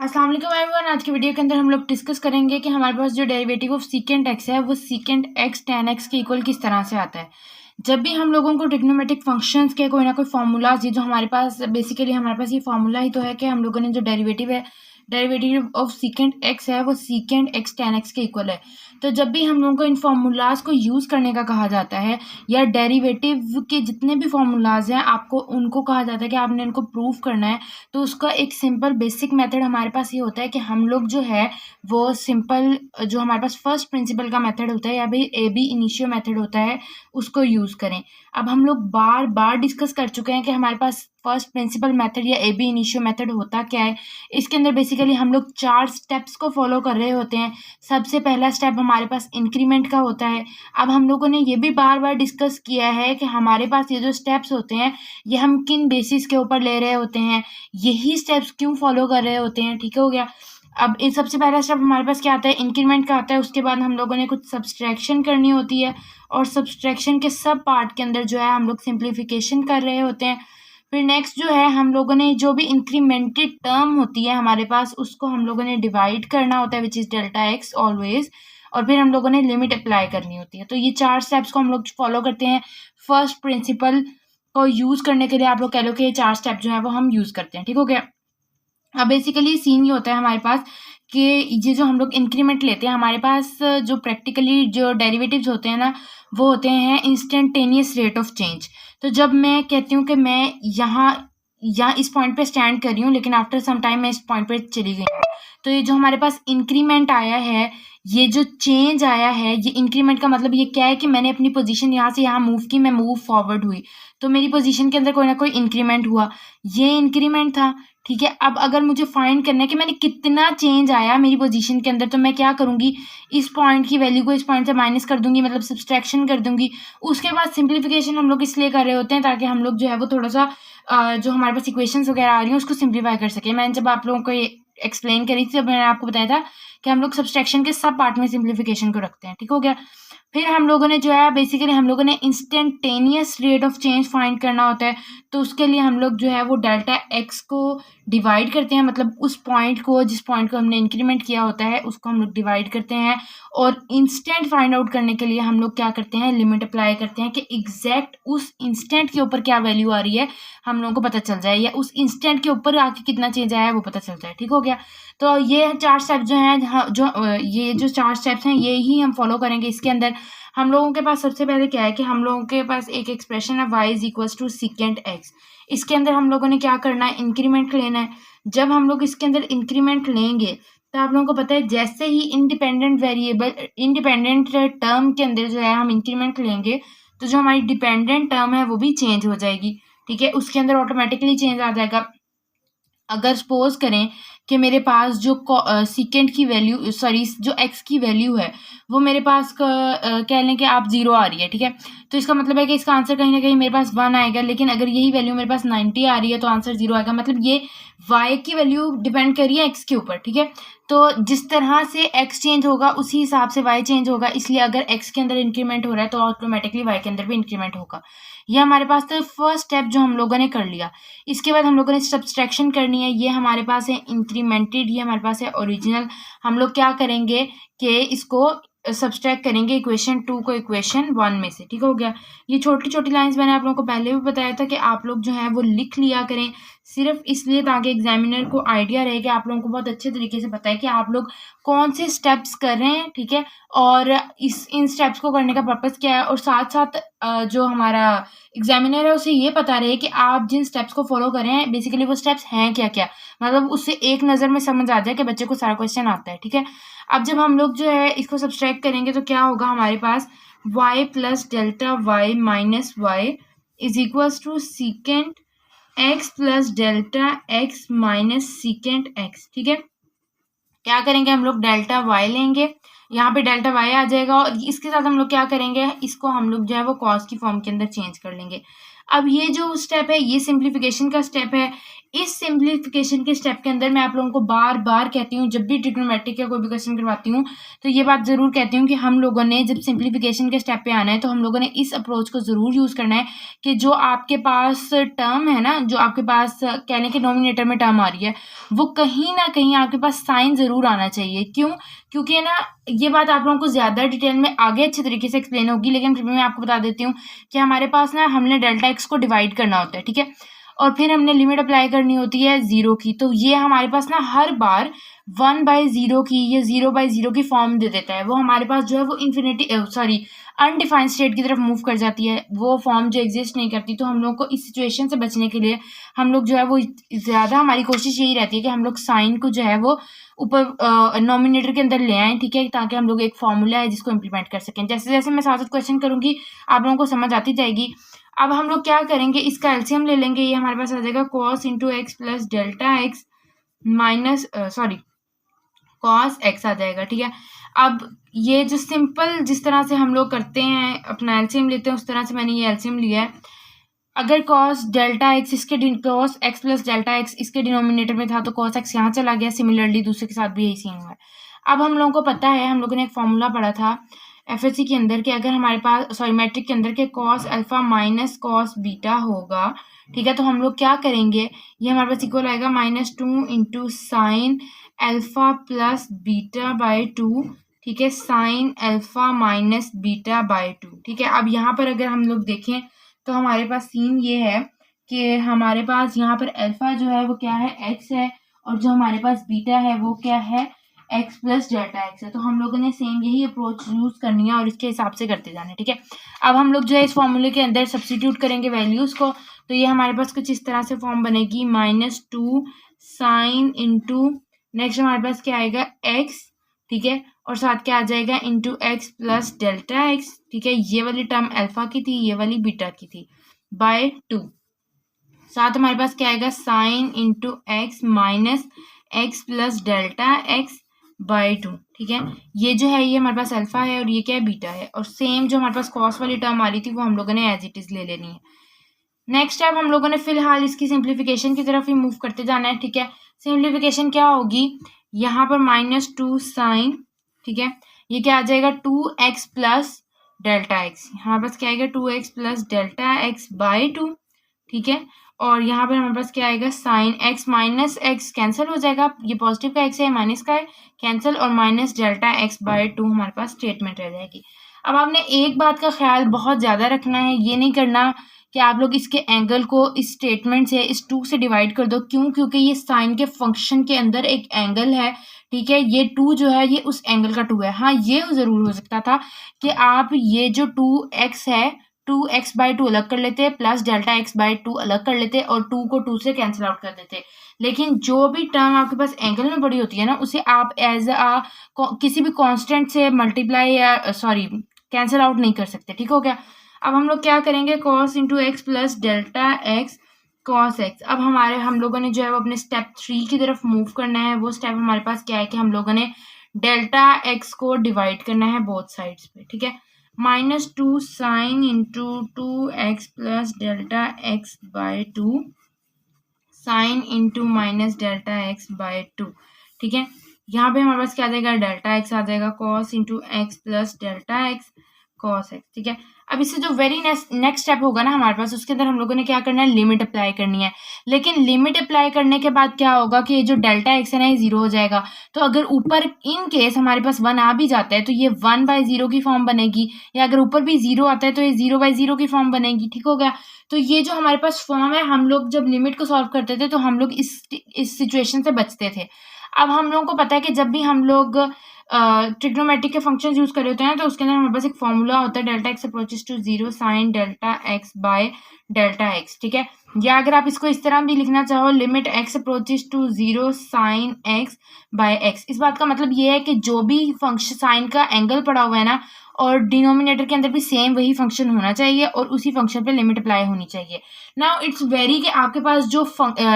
अस्सलाम वालेकुम एवरीवन। आज की वीडियो के अंदर हम लोग डिस्कस करेंगे कि हमारे पास जो डेरिवेटिव ऑफ सीकेंट एक्स है वो सीकेंट एक्स tan एक्स के इक्वल किस तरह से आता है। जब भी हम लोगों को ट्रिग्नोमेट्रिक फंक्शंस के कोई ना कोई फार्मूलाज, ये जो हमारे पास बेसिकली हमारे पास ये फार्मूला ही तो है कि हम लोगों ने जो डेरिवेटिव ऑफ सीकेंट एक्स है वो सीकेंट एक्स tan एक्स के इक्वल है। तो जब भी हम लोगों को इन फार्मूलाज को यूज़ करने का कहा जाता है या डेरिवेटिव के जितने भी फार्मूलाज हैं आपको उनको कहा जाता है कि आपने इनको प्रूव करना है, तो उसका एक सिंपल बेसिक मेथड हमारे पास ये होता है कि हम लोग जो है वो सिंपल जो हमारे पास फर्स्ट प्रिंसिपल का मेथड होता है या भी ए बी इनिशियो मेथड होता है उसको यूज़ करें। अब हम लोग बार बार डिस्कस कर चुके हैं कि हमारे पास फर्स्ट प्रिंसिपल मेथड या ए बी इनिशियो मेथड होता क्या है। इसके अंदर बेसिकली हम लोग 4 स्टेप्स को फॉलो कर रहे होते हैं। सबसे पहला स्टेप हमारे पास इंक्रीमेंट का होता है। अब हम लोगों ने ये भी बार बार डिस्कस किया है कि हमारे पास ये जो स्टेप्स होते हैं ये हम किन बेसिस के ऊपर ले रहे होते हैं, यही स्टेप्स क्यों फॉलो कर रहे होते हैं। ठीक हो गया। अब इन सबसे पहला स्टेप हमारे पास क्या आता है, इंक्रीमेंट का आता है। उसके बाद हम लोगों ने कुछ सब्सट्रैक्शन करनी होती है और सब्सट्रैक्शन के सब पार्ट के अंदर जो है हम लोग सिंप्लीफिकेशन कर रहे होते हैं। फिर नेक्स्ट जो है हम लोगों ने जो भी इंक्रीमेंटेड टर्म होती है हमारे पास उसको हम लोगों ने डिवाइड करना होता है which is delta x always, और फिर हम लोगों ने लिमिट अप्लाई करनी होती है। तो ये 4 स्टेप्स को हम लोग फॉलो करते हैं। फर्स्ट प्रिंसिपल को यूज़ करने के लिए आप लोग कह लो कि ये 4 स्टेप जो है वो हम यूज़ करते हैं। ठीक हो गया। अब बेसिकली सीन ये होता है हमारे पास कि ये जो हम लोग इंक्रीमेंट लेते हैं हमारे पास जो प्रैक्टिकली जो डेरिवेटिव्स होते हैं ना वो होते हैं इंस्टेंटेनियस रेट ऑफ चेंज। तो जब मैं कहती हूँ कि मैं यहाँ इस पॉइंट पे स्टैंड कर रही हूँ लेकिन आफ्टर सम टाइम मैं इस पॉइंट पे चली गई हूँ, तो ये जो हमारे पास इंक्रीमेंट आया है, ये जो चेंज आया है, ये इंक्रीमेंट का मतलब ये क्या है कि मैंने अपनी पोजीशन यहाँ से यहाँ मूव की, मैं मूव फॉरवर्ड हुई, तो मेरी पोजीशन के अंदर कोई ना कोई इंक्रीमेंट हुआ, ये इंक्रीमेंट था। ठीक है। अब अगर मुझे फाइंड करना है कि मैंने कितना चेंज आया मेरी पोजीशन के अंदर, तो मैं क्या करूँगी, इस पॉइंट की वैल्यू को इस पॉइंट से माइनस कर दूंगी, मतलब सब्सट्रैक्शन कर दूंगी। उसके बाद सिंप्लीफिकेशन हम लोग इसलिए कर रहे होते हैं ताकि हम लोग जो है वो थोड़ा सा जो हमारे पास इक्वेशंस वगैरह आ रही हैं उसको सिंप्लीफाई कर सकें। मैंने जब आप लोगों को ये एक्सप्लेन करी थी तब मैंने आपको बताया था कि हम लोग सब्सट्रैक्शन के सब पार्ट में सिंप्लीफिकेशन को रखते हैं। ठीक हो गया। फिर हम लोगों ने जो है बेसिकली हम लोगों ने instantaneous rate of change find करना होता है, तो उसके लिए हम लोग जो है वो डेल्टा एक्स को डिवाइड करते हैं, मतलब उस पॉइंट को जिस पॉइंट को हमने इंक्रीमेंट किया होता है उसको हम लोग डिवाइड करते हैं। और इंस्टेंट फाइंड आउट करने के लिए हम लोग क्या करते हैं, लिमिट अप्लाई करते हैं कि एग्जैक्ट उस इंस्टेंट के ऊपर क्या वैल्यू आ रही है हम लोगों को पता चल जाए, या उस इंस्टेंट के ऊपर आके कितना चेंज आया है वो पता चल जाए। ठीक हो गया। तो ये 4 स्टेप जो हैं ये जो 4 स्टेप्स हैं ये ही हम फॉलो करेंगे। इसके अंदर हम लोगों के पास सबसे पहले क्या है कि हम लोगों के पास एक एक्सप्रेशन है y is equals to secant x. इसके अंदर हम लोगों ने क्या करना है, इंक्रीमेंट लेना है। जब हम लोग इसके अंदर इंक्रीमेंट लेंगे तो आप लोगों को पता है जैसे ही इंडिपेंडेंट टर्म के अंदर जो है हम इंक्रीमेंट लेंगे तो जो हमारी डिपेंडेंट टर्म है वो भी चेंज हो जाएगी। ठीक है। उसके अंदर ऑटोमेटिकली चेंज आ जाएगा। अगर सपोज करें कि मेरे पास जो सीकेंट की वैल्यू सॉरी जो एक्स की वैल्यू है वो मेरे पास कह लें कि आप 0 आ रही है। ठीक है। तो इसका मतलब है कि इसका आंसर कहीं ना कहीं मेरे पास 1 आएगा, लेकिन अगर यही वैल्यू मेरे पास 90 आ रही है तो आंसर 0 आएगा। मतलब ये y की वैल्यू डिपेंड कर रही है x के ऊपर। ठीक है। तो जिस तरह से x चेंज होगा उसी हिसाब से y चेंज होगा, इसलिए अगर x के अंदर इंक्रीमेंट हो रहा है तो ऑटोमेटिकली y के अंदर भी इंक्रीमेंट होगा। ये हमारे पास तो फर्स्ट स्टेप जो हम लोगों ने कर लिया। इसके बाद हम लोगों ने सब्सट्रैक्शन करनी है। ये हमारे पास है इंक्रीमेंटेड, ये हमारे पास है ओरिजिनल। हम लोग क्या करेंगे कि इसको सब्सट्रैक्ट करेंगे इक्वेशन 2 को इक्वेशन 1 में से। ठीक हो गया। ये छोटी छोटी लाइंस मैंने आप लोगों को पहले भी बताया था कि आप लोग जो है वो लिख लिया करें, सिर्फ इसलिए ताकि एग्जामिनर को आइडिया रहे कि आप लोगों को बहुत अच्छे तरीके से पता है कि आप लोग कौन से स्टेप्स कर रहे हैं। ठीक है। और इन स्टेप्स को करने का पर्पज़ क्या है, और साथ साथ जो हमारा एग्जामिनर है उसे ये पता रहे कि आप जिन स्टेप्स को फॉलो कर रहे हैं बेसिकली वो स्टेप्स हैं क्या क्या, मतलब उससे एक नज़र में समझ आ जाए कि बच्चे को सारा क्वेश्चन आता है। ठीक है। अब जब हम लोग जो है इसको सब्सट्रैक्ट करेंगे तो क्या होगा हमारे पास, y plus delta y minus y is equals to secant x plus delta x minus secant x। ठीक है। क्या करेंगे हम लोग, डेल्टा y लेंगे, यहाँ पे डेल्टा y आ जाएगा, और इसके साथ हम लोग क्या करेंगे, इसको हम लोग जो है वो कॉस की फॉर्म के अंदर चेंज कर लेंगे। अब ये जो स्टेप है ये सिंप्लीफिकेशन का स्टेप है। इस सिंप्लीफिकेशन के स्टेप के अंदर मैं आप लोगों को बार बार कहती हूँ, जब भी ट्रिग्नोमेट्रिक का कोई भी क्वेश्चन करवाती हूँ तो ये बात ज़रूर कहती हूँ कि हम लोगों ने जब सिंप्लीफिकेशन के स्टेप पे आना है तो हम लोगों ने इस अप्रोच को ज़रूर यूज़ करना है कि जो आपके पास टर्म है ना, जो आपके पास कहने के नोमिनेटर में टर्म आ रही है, वो कहीं ना कहीं आपके पास साइन ज़रूर आना चाहिए। क्यों? क्योंकि ना ये बात आप लोगों को ज़्यादा डिटेल में आगे अच्छे तरीके से एक्सप्लेन होगी, लेकिन फिर भी मैं आपको बता देती हूँ कि हमारे पास ना हमने डेल्टा एक्स को डिवाइड करना होता है, ठीक है, और फिर हमने लिमिट अप्लाई करनी होती है 0 की। तो ये हमारे पास ना हर बार 1/0 की या 0/0 की फॉर्म दे देता है। वो हमारे पास जो है वो इन्फिनिटी अनडिफाइंड स्टेट की तरफ मूव कर जाती है, वो फॉर्म जो एग्जिस्ट नहीं करती। तो हम लोग को इस सिचुएशन से बचने के लिए हम लोग जो है वो ज़्यादा हमारी कोशिश यही रहती है कि हम लोग साइन को जो है वो ऊपर नॉमिनेटर के अंदर ले आएँ, ठीक है, ताकि हम लोग एक फॉर्मूला है जिसको इम्प्लीमेंट कर सकें। जैसे जैसे मैं साथ साथ क्वेश्चन करूँगी आप लोगों को समझ आती जाएगी। अब हम लोग क्या करेंगे, इसका एलसीएम ले लेंगे। ये हमारे पास आ जाएगा cos into x plus delta x minus cos x आ जाएगा, ठीक है। अब ये जो सिंपल जिस तरह से हम लोग करते हैं, अपना एलसीएम लेते हैं, उस तरह से मैंने ये एलसीएम लिया है। अगर cos delta x cos x plus delta x इसके डिनोमिनेटर में था तो cos x यहाँ चला गया। सिमिलरली दूसरे के साथ भी यही सीन हुआ है। अब हम लोगों को पता है, हम लोगों ने एक फॉर्मूला पढ़ा था एफएससी के अंदर, कि अगर हमारे पास मैट्रिक के अंदर के cos alpha minus cos beta होगा, ठीक है, तो हम लोग क्या करेंगे, ये हमारे पास इक्वल आएगा -2 into sine alpha plus beta by 2, ठीक है, sine alpha minus beta by 2, ठीक है। अब यहाँ पर अगर हम लोग देखें तो हमारे पास सीन ये है कि हमारे पास यहाँ पर अल्फा जो है वो क्या है, x है, और जो हमारे पास बीटा है वो क्या है, x प्लस डेल्टा एक्स है। तो हम लोगों ने सेम यही अप्रोच यूज़ करनी है और इसके हिसाब से करते जाना है, ठीक है। अब हम लोग जो है इस फॉर्मूले के अंदर सब्सटीट्यूट करेंगे वैल्यूज़ को, तो ये हमारे पास कुछ इस तरह से फॉर्म बनेगी -2 साइन इंटू नेक्स्ट हमारे पास क्या आएगा x, ठीक है, और साथ क्या आ जाएगा into x plus delta x, ठीक है। ये वाली टर्म अल्फा की थी, ये वाली बीटा की थी, बाय 2। साथ हमारे पास क्या आएगा sine into x minus x plus delta x by 2, ठीक है। ये जो है ये हमारे पास अल्फा है और ये क्या है, बीटा है। और सेम जो हमारे पास कॉस वाली टर्म आ रही थी वो हम लोगों ने एज इट इज ले लेनी है। नेक्स्ट स्टेप हम लोगों ने फिलहाल इसकी सिंप्लीफिकेशन की तरफ ही मूव करते जाना है, ठीक है। सिंप्लीफिकेशन क्या होगी, यहाँ पर -2 साइन, ठीक है, ये क्या आ जाएगा 2x प्लस डेल्टा एक्स, यहाँ पास क्या आएगा 2x plus delta x by 2, ठीक है। और यहाँ पर हमारे पास क्या आएगा sine x minus x cancel हो जाएगा, ये पॉजिटिव का x है माइनस का है कैंसिल, और माइनस डेल्टा एक्स बाई 2 हमारे पास स्टेटमेंट रह जाएगी। अब आपने एक बात का ख्याल बहुत ज़्यादा रखना है, ये नहीं करना कि आप लोग इसके एंगल को इस स्टेटमेंट से इस 2 से डिवाइड कर दो। क्यों? क्योंकि ये साइन के फंक्शन के अंदर एक एंगल है, ठीक है, ये 2 जो है ये उस एंगल का 2 है। हाँ, ये ज़रूर हो सकता था कि आप ये जो 2x है 2x/2 अलग कर लेते, प्लस डेल्टा x/2 अलग कर लेते और 2 को 2 से कैंसिल आउट कर देते। लेकिन जो भी टर्म आपके पास एंगल में बड़ी होती है ना, उसे आप एज किसी भी कांस्टेंट से मल्टीप्लाई या कैंसिल आउट नहीं कर सकते, ठीक हो गया। अब हम लोग क्या करेंगे, cos into x plus delta x cos x। अब हम लोगों ने जो है वो अपने स्टेप 3 की तरफ मूव करना है। वो स्टेप हमारे पास क्या है कि हम लोगों ने डेल्टा x को डिवाइड करना है बोथ साइड्स पे, ठीक है। -2 sine into 2x plus delta x by 2 sine into minus delta x by 2, ठीक है। यहाँ पे हमारे पास क्या आ जाएगा, डेल्टा एक्स आ जाएगा, cos into x plus delta x cos x, ठीक है। अब इससे जो वेरी नेक्स्ट स्टेप होगा ना हमारे पास, उसके अंदर हम लोगों ने क्या करना है, लिमिट अप्लाई करनी है। लेकिन लिमिट अप्लाई करने के बाद क्या होगा कि ये जो डेल्टा एक्स है ना ये 0 हो जाएगा। तो अगर ऊपर इन केस हमारे पास 1 आ भी जाता है तो ये 1/0 की फॉर्म बनेगी, या अगर ऊपर भी 0 आता है तो ये 0/0 की फॉर्म बनेगी, ठीक हो गया। तो ये जो हमारे पास फॉर्म है, हम लोग जब लिमिट को सॉल्व करते थे तो हम लोग इस सिचुएशन से बचते थे। अब हम लोगों को पता है कि जब भी हम लोग ट्रिग्नोमेट्रिक के फंक्शंस यूज कर रहे होते हैं तो उसके अंदर हमारे पास एक फॉर्मूला होता है, delta x approaches to 0 sine delta x by delta x, ठीक है। या अगर आप इसको इस तरह भी लिखना चाहो, limit x approaches to 0 sine x by x. इस बात का मतलब ये है कि जो भी फंक्शन साइन का एंगल पड़ा हुआ है ना, और डिनोमिनेटर के अंदर भी सेम वही फंक्शन होना चाहिए और उसी फंक्शन पे लिमिट अप्लाई होनी चाहिए। नाउ इट्स वेरी कि आपके पास जो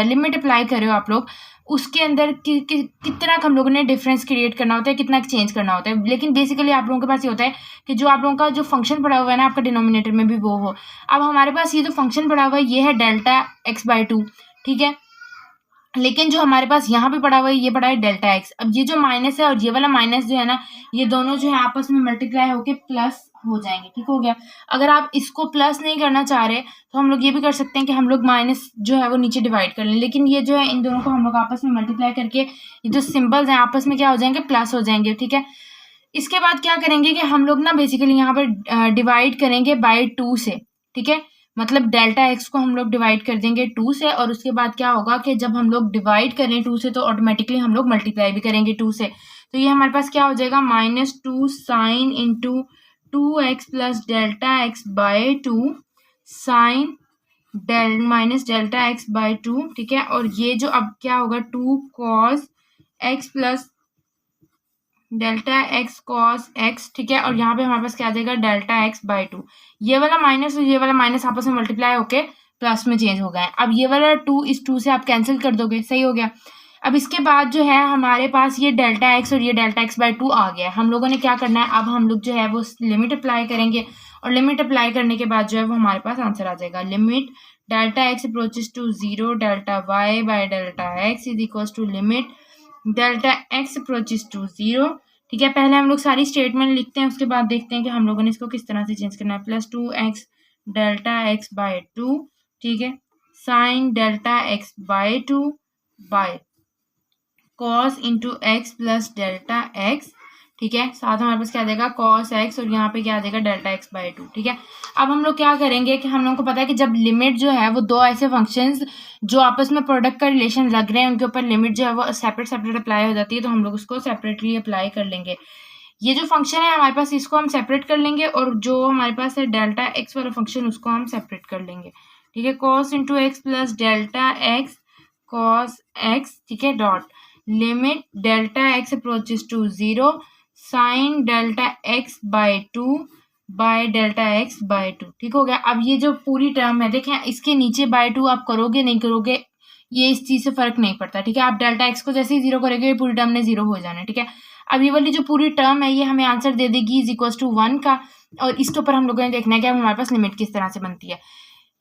लिमिट अप्लाई कर रहे हो आप लोग, उसके अंदर कितना हम लोगों ने डिफरेंस क्रिएट करना होता है, कितना चेंज करना होता है। लेकिन बेसिकली आप लोगों के पास ये होता है कि जो आप लोगों का जो फंक्शन पड़ा हुआ है ना आपका डिनोमिनेटर में भी वो हो। अब हमारे पास ये जो फंक्शन पड़ा हुआ है ये है डेल्टा x/2, ठीक है। लेकिन जो हमारे पास यहाँ पे पड़ा हुआ है ये पड़ा है डेल्टा एक्स। अब ये जो माइनस है और ये वाला माइनस जो है ना, ये दोनों जो है आपस में मल्टीप्लाई होके प्लस हो जाएंगे। ठीक हो गया। अगर आप इसको प्लस नहीं करना चाह रहे तो हम लोग ये भी कर सकते हैं कि हम लोग माइनस जो है वो नीचे डिवाइड कर लें, लेकिन ये जो है इन दोनों को हम लोग आपस में मल्टीप्लाई करके ये जो सिंबल्स हैं आपस में क्या हो जाएंगे, प्लस हो जाएंगे। ठीक है। इसके बाद क्या करेंगे कि हम लोग ना बेसिकली यहाँ पर डिवाइड करेंगे बाय 2 से। ठीक है। मतलब डेल्टा एक्स को हम लोग डिवाइड कर देंगे 2 से, और उसके बाद क्या होगा कि जब हम लोग डिवाइड करें 2 से तो ऑटोमेटिकली हम लोग मल्टीप्लाई भी करेंगे 2 से। तो ये हमारे पास क्या हो जाएगा, -2 sine into 2x plus delta x by 2 sine minus delta x by 2। ठीक है। और ये जो अब क्या होगा 2 cos x plus delta x cos x. ठीक है। और यहाँ पे हमारे पास क्या आ जाएगा, डेल्टा एक्स बाय 2। ये वाला माइनस और ये वाला माइनस आपस में मल्टीप्लाई होके प्लस में चेंज हो गए। अब ये वाला 2 इस 2 से आप कैंसिल कर दोगे, सही हो गया। अब इसके बाद जो है हमारे पास ये डेल्टा एक्स और ये डेल्टा एक्स बाय 2 आ गया है। हम लोगों ने क्या करना है, अब हम लोग जो है वो लिमिट अप्लाई करेंगे, और लिमिट अप्लाई करने के बाद जो है वो हमारे पास आंसर आ जाएगा। Limit delta x approaches to 0 delta y by delta x is equal to limit delta x approaches to 0। ठीक है। पहले हम लोग सारी स्टेटमेंट लिखते हैं, उसके बाद देखते हैं कि हम लोगों ने इसको किस तरह से चेंज करना है। +2x delta x by 2। ठीक है। Sine delta x by 2 by cos into x plus delta x. ठीक है। साथ हमारे पास क्या आ जाएगा, कॉस एक्स, और यहाँ पे क्या आ जाएगा, डेल्टा एक्स बाय 2। ठीक है। अब हम लोग क्या करेंगे कि हम लोगों को पता है कि जब लिमिट जो है वो दो ऐसे फंक्शंस जो आपस में प्रोडक्ट का रिलेशन लग रहे हैं उनके ऊपर लिमिट जो है वो सेपरेट सेपरेट अप्लाई हो जाती है, तो हम लोग उसको सेपरेटली अप्लाई कर लेंगे। ये जो फंक्शन है हमारे पास इसको हम सेपरेट कर लेंगे, और जो हमारे पास है डेल्टा एक्स वाला फंक्शन उसको हम सेपरेट कर लेंगे। ठीक है। Cos into x plus delta x cos x. ठीक है। Dot limit delta x approaches to 0 sine delta x by 2 by delta x by 2। ठीक हो गया। अब ये जो पूरी टर्म है देखें, इसके नीचे बाय 2 आप करोगे नहीं करोगे ये इस चीज से फर्क नहीं पड़ता। ठीक है। आप डेल्टा एक्स को जैसे ही 0 करोगे पूरी टर्म ने 0 हो जाना है। ठीक है। अब ये वाली जो पूरी टर्म है ये हमें आंसर दे देगी इज इक्वल टू 1 का, और इसके ऊपर हम लोगों ने देखना है कि हमारे पास लिमिट किस तरह से बनती है।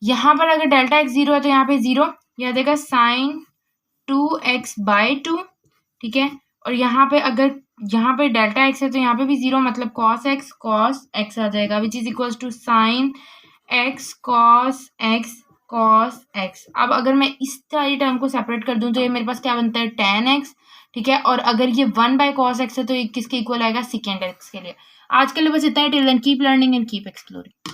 यहाँ पर अगर डेल्टा एक्स 0 है तो यहाँ पे 0 यह देगा साइन 2x बाय 2। ठीक है। और यहाँ पे अगर यहाँ पे डेल्टा एक्स है तो यहाँ पे भी 0, मतलब कॉस एक्स आ जाएगा, which is equal to sine x cos x. अब अगर मैं इस सारी टर्म को सेपरेट कर दूं तो ये मेरे पास क्या बनता है, tan x। ठीक है। और अगर ये 1 बाय कॉस एक्स है तो ये किसके इक्वल आएगा, सेकेंड एक्स के लिए। आज के लिए बस इतना ही। Till then keep learning and keep exploring.